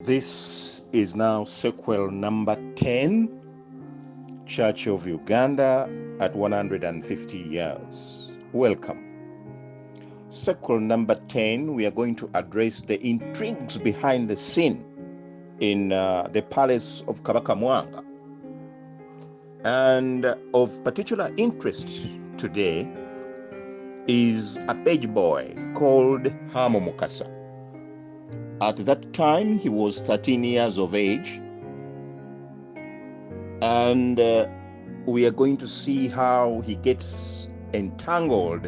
This is now Seqeul number 10, Church of Uganda at 150 years. Welcome. Seqeul number 10, we are going to address the intrigues behind the scene in the palace of Kabaka Mwanga. And of particular interest today is a page boy called Mukasa. At that time, he was 13 years of age, and we are going to see how he gets entangled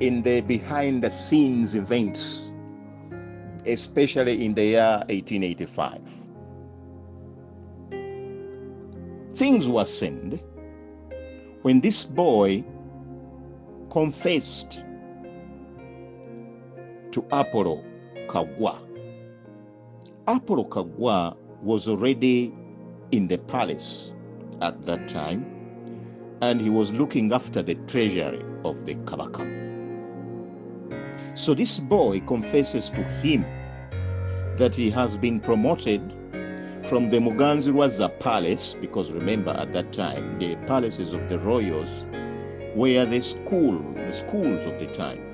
in the behind-the-scenes events, especially in the year 1885. Things worsened when this boy confessed to Apollo Kagwa. Apollo Kagwa was already in the palace at that time, and he was looking after the treasury of the Kabaka. So this boy confesses to him that he has been promoted from the Muganzirwaza palace, because remember at that time the palaces of the royals were the schools of the time.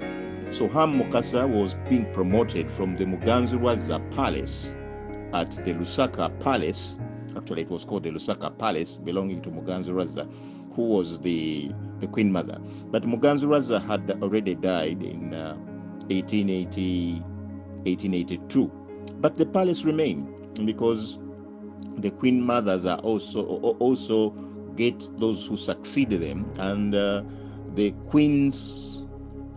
So Mukasa was being promoted from the Muganzirwaza palace at the Lusaka palace. Actually, it was called the Lusaka palace, belonging to Muganzirwaza, who was the queen mother. But Muganzirwaza had already died in 1882. But the palace remained, because the queen mothers are also get those who succeeded them, and the queen's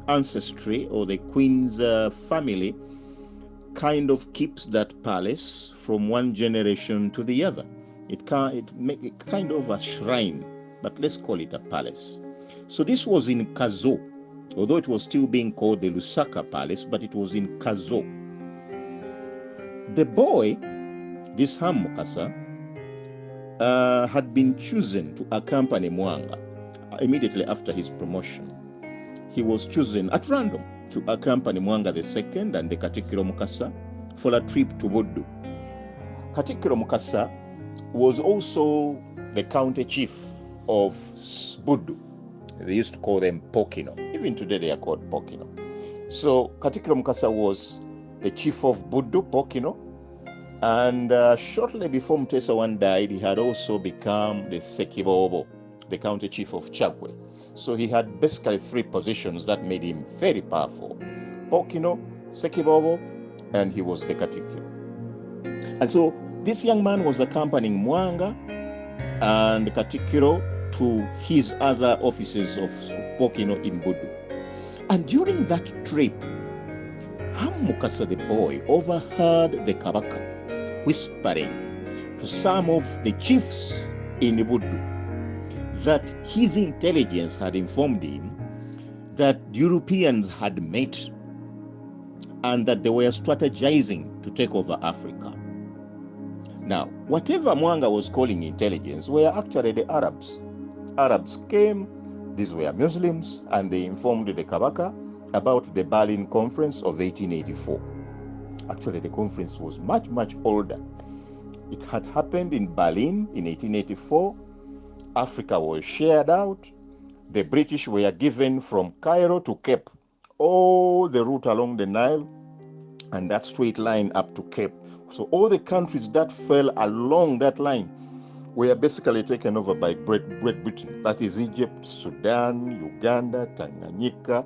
ancestry or the queen's family kind of keeps that palace from one generation to the other. It kind of a shrine, but let's call it a palace. So this was in Kazo, although it was still being called the Lusaka Palace, but it was in Kazo. The boy, this Mukasa, had been chosen to accompany Mwanga immediately after his promotion. He was chosen at random to accompany Mwanga II and the Katikkiro Mukasa for a trip to Buddu. Katikkiro Mukasa was also the county chief of Buddu. They used to call them Pokino. Even today they are called Pokino. So Katikkiro Mukasa was the chief of Buddu, Pokino, and shortly before Mutesa I died, he had also become the Seqeul, the county chief of Chagwe. So he had basically three positions that made him very powerful: Pokino, Seqeul, and he was the Katikkiro. And so this young man was accompanying Mwanga and Katikkiro to his other offices of Pokino in Buddu. And during that trip, Mukasa the boy overheard the Kabaka whispering to some of the chiefs in Buddu that his intelligence had informed him that Europeans had met and that they were strategizing to take over Africa. Now, whatever Mwanga was calling intelligence were actually the Arabs. Arabs came, these were Muslims, and they informed the Kabaka about the Berlin Conference of 1884. Actually, the conference was much, much older. It had happened in Berlin in 1884. Africa was shared out. The British were given from Cairo to Cape, all the route along the Nile, and that straight line up to Cape. So all the countries that fell along that line were basically taken over by Great Britain. That is Egypt, Sudan, Uganda, Tanganyika,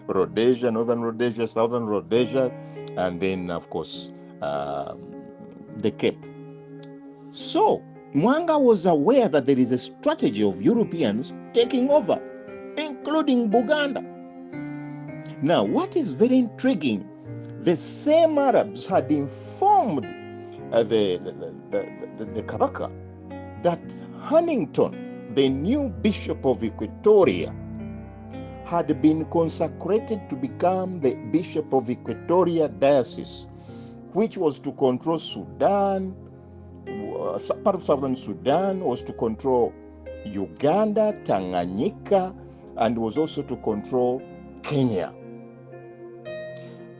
Rhodesia, Northern Rhodesia, Southern Rhodesia, and then, of course, the Cape. So Mwanga was aware that there is a strategy of Europeans taking over, including Buganda. Now, what is very intriguing, the same Arabs had informed the Kabaka that Huntington, the new Bishop of Equatoria, had been consecrated to become the Bishop of Equatoria Diocese, which was to control Sudan. Part of Southern Sudan was to control Uganda, Tanganyika, and was also to control Kenya.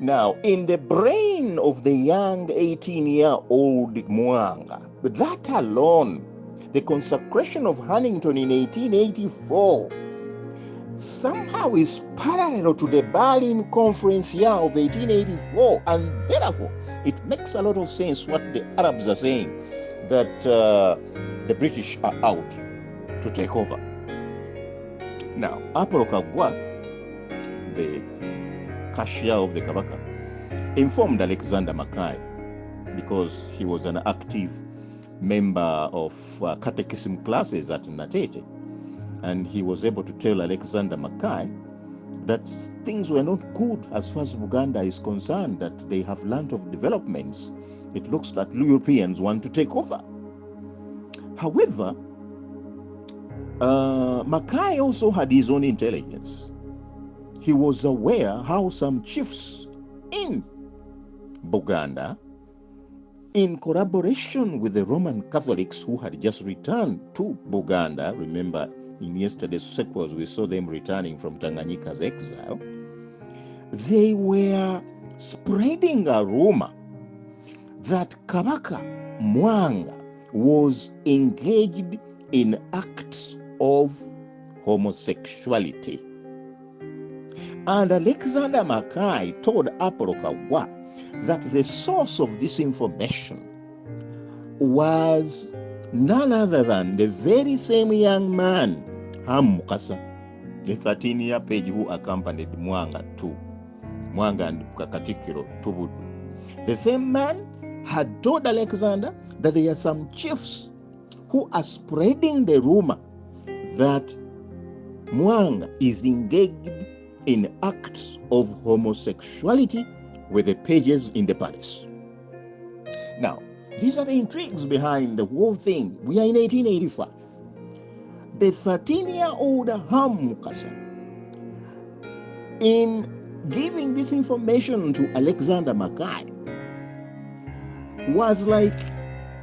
Now, in the brain return of the young 18-year-old Mwanga, but that alone, the consecration of Huntington in 1884, somehow is parallel to the Berlin Conference year of 1884, and therefore it makes a lot of sense what the Arabs are saying, that the British are out to take over. Now, Apollo Kagwa, the cashier of the Kabaka, informed Alexander Mackay, because he was an active member of catechism classes at Natete, and he was able to tell Alexander Mackay that things were not good as far as Buganda is concerned, that they have learned of developments. It looks that Europeans want to take over. However, Mackay also had his own intelligence. He was aware how some chiefs in Buganda, in collaboration with the Roman Catholics who had just returned to Buganda, remember in yesterday's Seqeul we saw them returning from Tanganyika's exile, they were spreading a rumor that Kabaka Mwanga was engaged in acts of homosexuality. And Alexander Mackay told Apollo Kagwa that the source of this information was none other than the very same young man, Ham Mukasa, the 13-year page who accompanied Mwanga to Mwanga and Katikiro to Budu. The same man had told Alexander that there are some chiefs who are spreading the rumor that Mwanga is engaged in acts of homosexuality with the pages in the palace. Now, these are the intrigues behind the whole thing. We are in 1885. The 13-year-old Ham Mukasa, in giving this information to Alexander Mackay, was like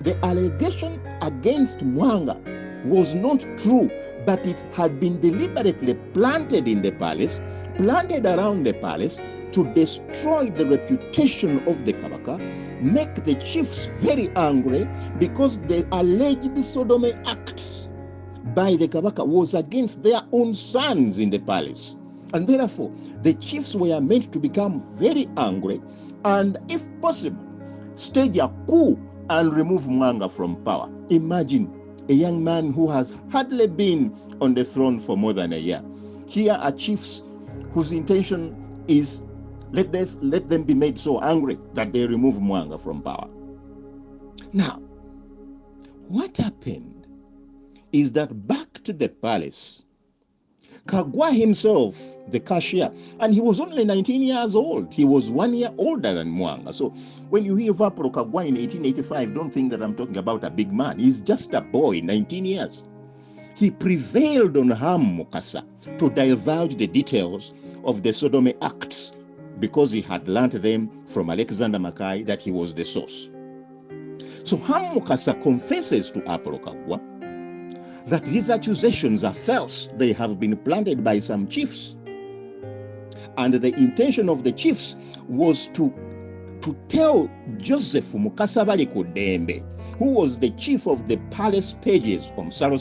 the allegation against Mwanga was not true, but it had been deliberately planted in the palace, planted around the palace to destroy the reputation of the Kabaka, make the chiefs very angry because the alleged sodomy acts by the Kabaka was against their own sons in the palace. And therefore, the chiefs were meant to become very angry and, if possible, stage a coup and remove Mwanga from power. Imagine a young man who has hardly been on the throne for more than a year. Here are chiefs whose intention is let them be made so angry that they remove Mwanga from power. Now, what happened is that back to the palace, Kagwa himself, the cashier, and he was only 19 years old. He was 1 year older than Mwanga. So when you hear Vaporo Kagwa in 1885, don't think that I'm talking about a big man. He's just a boy, 19 years. He prevailed on Ham Mukasa to divulge the details of the sodomy acts because he had learnt them from Alexander Mackay that he was the source. So Ham Mukasa confesses to Apollo Kagwa that these accusations are false. They have been planted by some chiefs. And the intention of the chiefs was to tell Joseph Mukasabali Kudembe, who was the chief of the palace pages from Saro,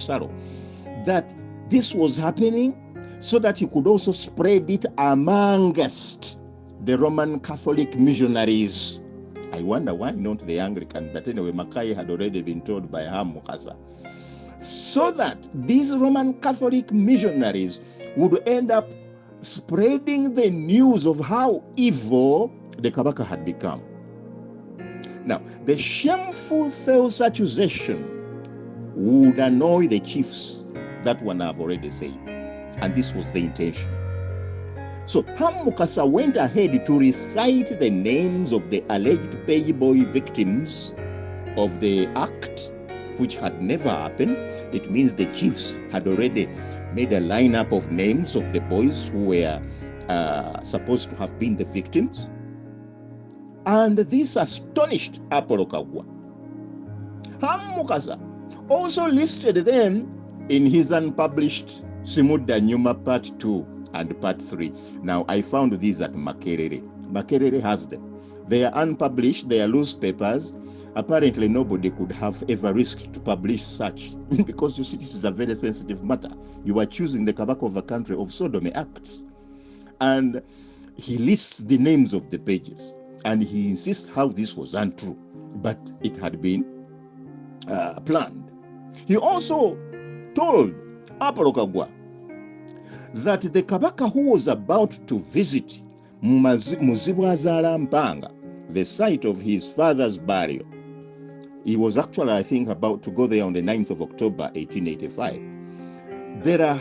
that this was happening so that he could also spread it amongst the Roman Catholic missionaries. I wonder why not the Anglican, but anyway, Mackay had already been told by Ham Mukasa. So that these Roman Catholic missionaries would end up spreading the news of how evil the Kabaka had become. Now, the shameful false accusation would annoy the chiefs. That one I've already said. And this was the intention. So Ham Mukasa went ahead to recite the names of the alleged page boy victims of the act, which had never happened. It means the chiefs had already made a lineup of names of the boys who were supposed to have been the victims. And this astonished Apollo Kagwa. Ham Mukasa also listed them in his unpublished Simuda Nyuma Part 2 and Part 3. Now, I found these at Makerere. Makerere has them. They are unpublished, they are loose papers. Apparently, nobody could have ever risked to publish such because you see, this is a very sensitive matter. You are choosing the Kabaka of a country of sodomy acts. And he lists the names of the pages and he insists how this was untrue, but it had been planned. He also told Apolokagwa that the Kabaka who was about to visit Muzibwazaala Mpanga, the site of his father's burial, he was actually, I think, about to go there on the 9th of October, 1885. There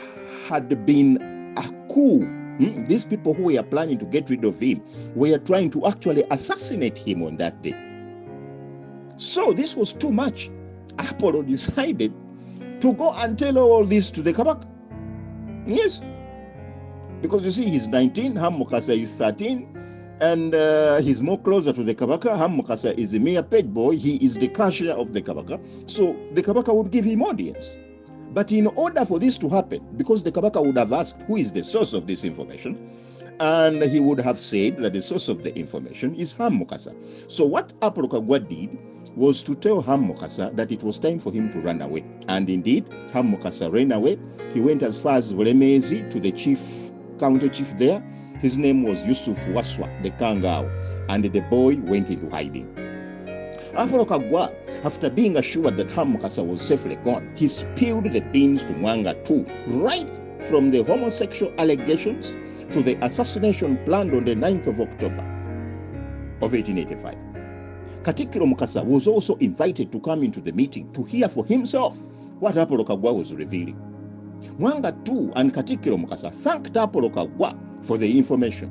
had been a coup. These people who were planning to get rid of him were trying to actually assassinate him on that day. So this was too much. Apollo decided to go and tell all this to the Kabaka. Yes. Because you see, he's 19, Ham Mukasa is 13, and he's more closer to the Kabaka. Ham Mukasa is a mere page boy. He is the cashier of the Kabaka. So the Kabaka would give him audience. But in order for this to happen, because the Kabaka would have asked who is the source of this information, and he would have said that the source of the information is Ham Mukasa. So what Apolokagwa did was to tell Ham Mukasa that it was time for him to run away. And indeed, Ham Mukasa ran away. He went as far as Bulemezi to the county chief there. His name was Yusuf Waswa, the Kangao, and the boy went into hiding. Apolokagwa, after being assured that Ham Mukasa was safely gone, he spilled the beans to Mwanga too, right from the homosexual allegations to the assassination planned on the 9th of October of 1885. Katikiro Mukasa was also invited to come into the meeting to hear for himself what Apolokagwa was revealing. Mwanga too and Katikiro Mukasa thanked Apolokagwa for the information,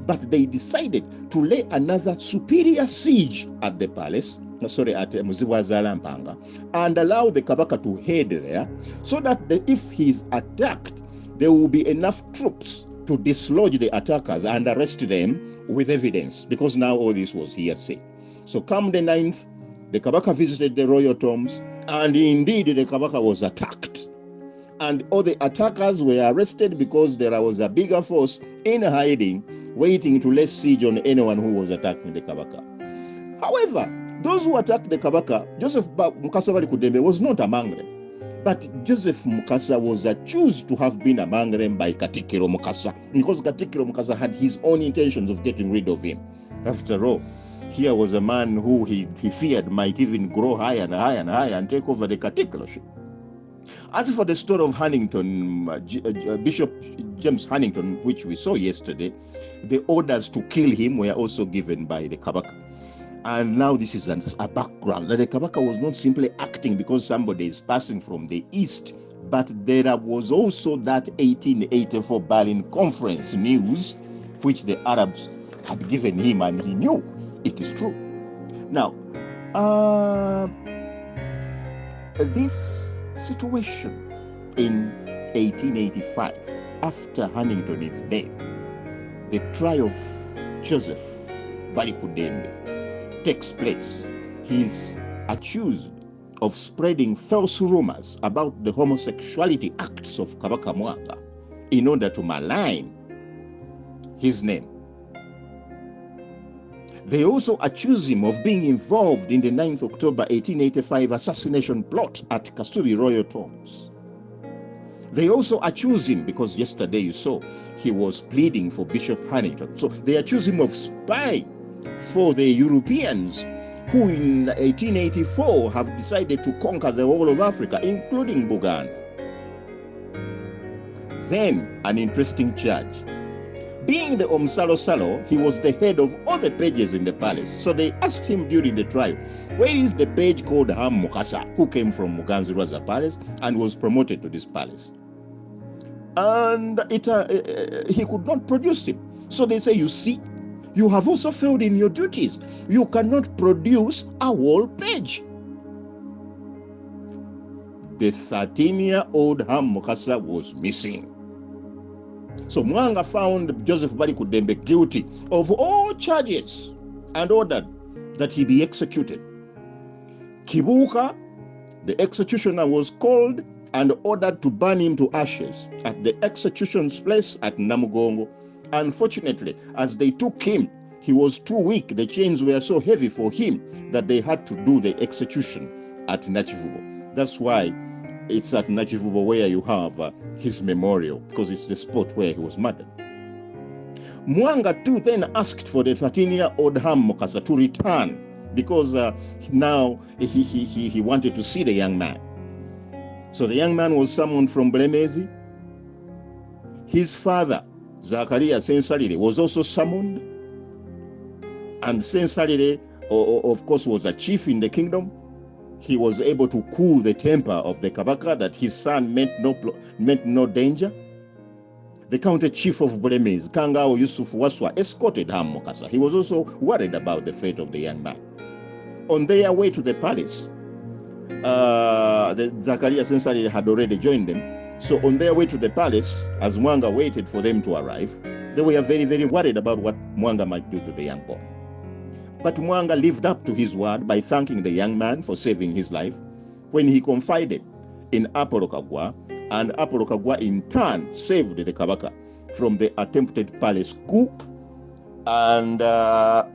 but they decided to lay another superior siege at the palace, at Muzibwazaala Mpanga, and allow the Kabaka to head there so that if he is attacked, there will be enough troops to dislodge the attackers and arrest them with evidence, because now all this was hearsay. So come the 9th, the Kabaka visited the royal tombs, and indeed the Kabaka was attacked. And all the attackers were arrested because there was a bigger force in hiding, waiting to lay siege on anyone who was attacking the Kabaka. However, those who attacked the Kabaka, Joseph Mukasa Kudembe was not among them. But Joseph Mukasa was accused to have been among them by Katikiro Mukasa, because Katikiro Mukasa had his own intentions of getting rid of him. After all, here was a man who he feared might even grow higher and higher and higher and take over the Katikiloship. As for the story of Huntington, Bishop James Huntington, which we saw yesterday, the orders to kill him were also given by the Kabaka. And now this is a background that the Kabaka was not simply acting because somebody is passing from the east, but there was also that 1884 Berlin Conference news, which the Arabs had given him, and he knew it is true. Now, this situation in 1885, after Huntington is dead, the trial of Joseph Balikudende takes place. He's accused of spreading false rumors about the homosexuality acts of Kabaka Mwanga in order to malign his name. They also accuse him of being involved in the 9th October 1885 assassination plot at Kasubi Royal Tombs. They also accuse him, because yesterday you saw he was pleading for Bishop Huntington. So they accuse him of spying for the Europeans who in 1884 have decided to conquer the whole of Africa, including Buganda. Then an interesting charge. Being the Omsalo-Salo, he was the head of all the pages in the palace. So they asked him during the trial, where is the page called Ham Mukasa, who came from Muganzirwaza Palace and was promoted to this palace? And he could not produce him. So they say, you see, you have also failed in your duties. You cannot produce a whole page. The 13-year-old Ham Mukasa was missing. So Mwanga found Joseph Balikudembe guilty of all charges and ordered that he be executed. Kibuka, the executioner, was called and ordered to burn him to ashes at the execution's place at Namugongo. Unfortunately, as they took him, he was too weak. The chains were so heavy for him that they had to do the execution at Nachivubo. That's why it's at Nachivubo where you have his memorial, because it's the spot where he was murdered. Mwanga too then asked for the 13-year-old Ham Mukasa to return, because now he wanted to see the young man. So the young man was summoned from Bulemezi. His father, Zakaria Sensalire, was also summoned. And Sensalire, of course, was a chief in the kingdom. He was able to cool the temper of the Kabaka that his son meant no danger. The county chief of Bulemezi, Kangao Yusuf Waswa, escorted Ham Mukasa. He was also worried about the fate of the young man. On their way to the palace, the Zakaria Sensalire had already joined them. So on their way to the palace, as Mwanga waited for them to arrive, they were very, very worried about what Mwanga might do to the young boy. But Mwanga lived up to his word by thanking the young man for saving his life when he confided in Apolokagwa, and Apolokagwa in turn saved the Kabaka from the attempted palace coup. And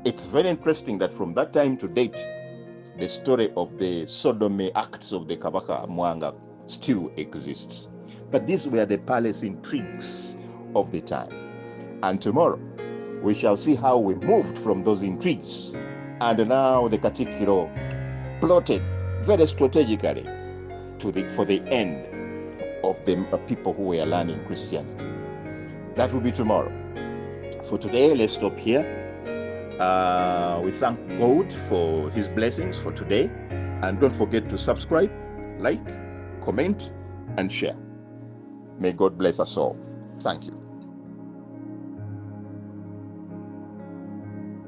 it's very interesting that from that time to date, the story of the sodomy acts of the Kabaka Mwanga still exists. But these were the palace intrigues of the time. And tomorrow, we shall see how we moved from those intrigues. And now the Katikiro plotted very strategically for the end of the people who were learning Christianity. That will be tomorrow. For today, let's stop here. We thank God for his blessings for today. And don't forget to subscribe, like, comment, and share. May God bless us all. Thank you.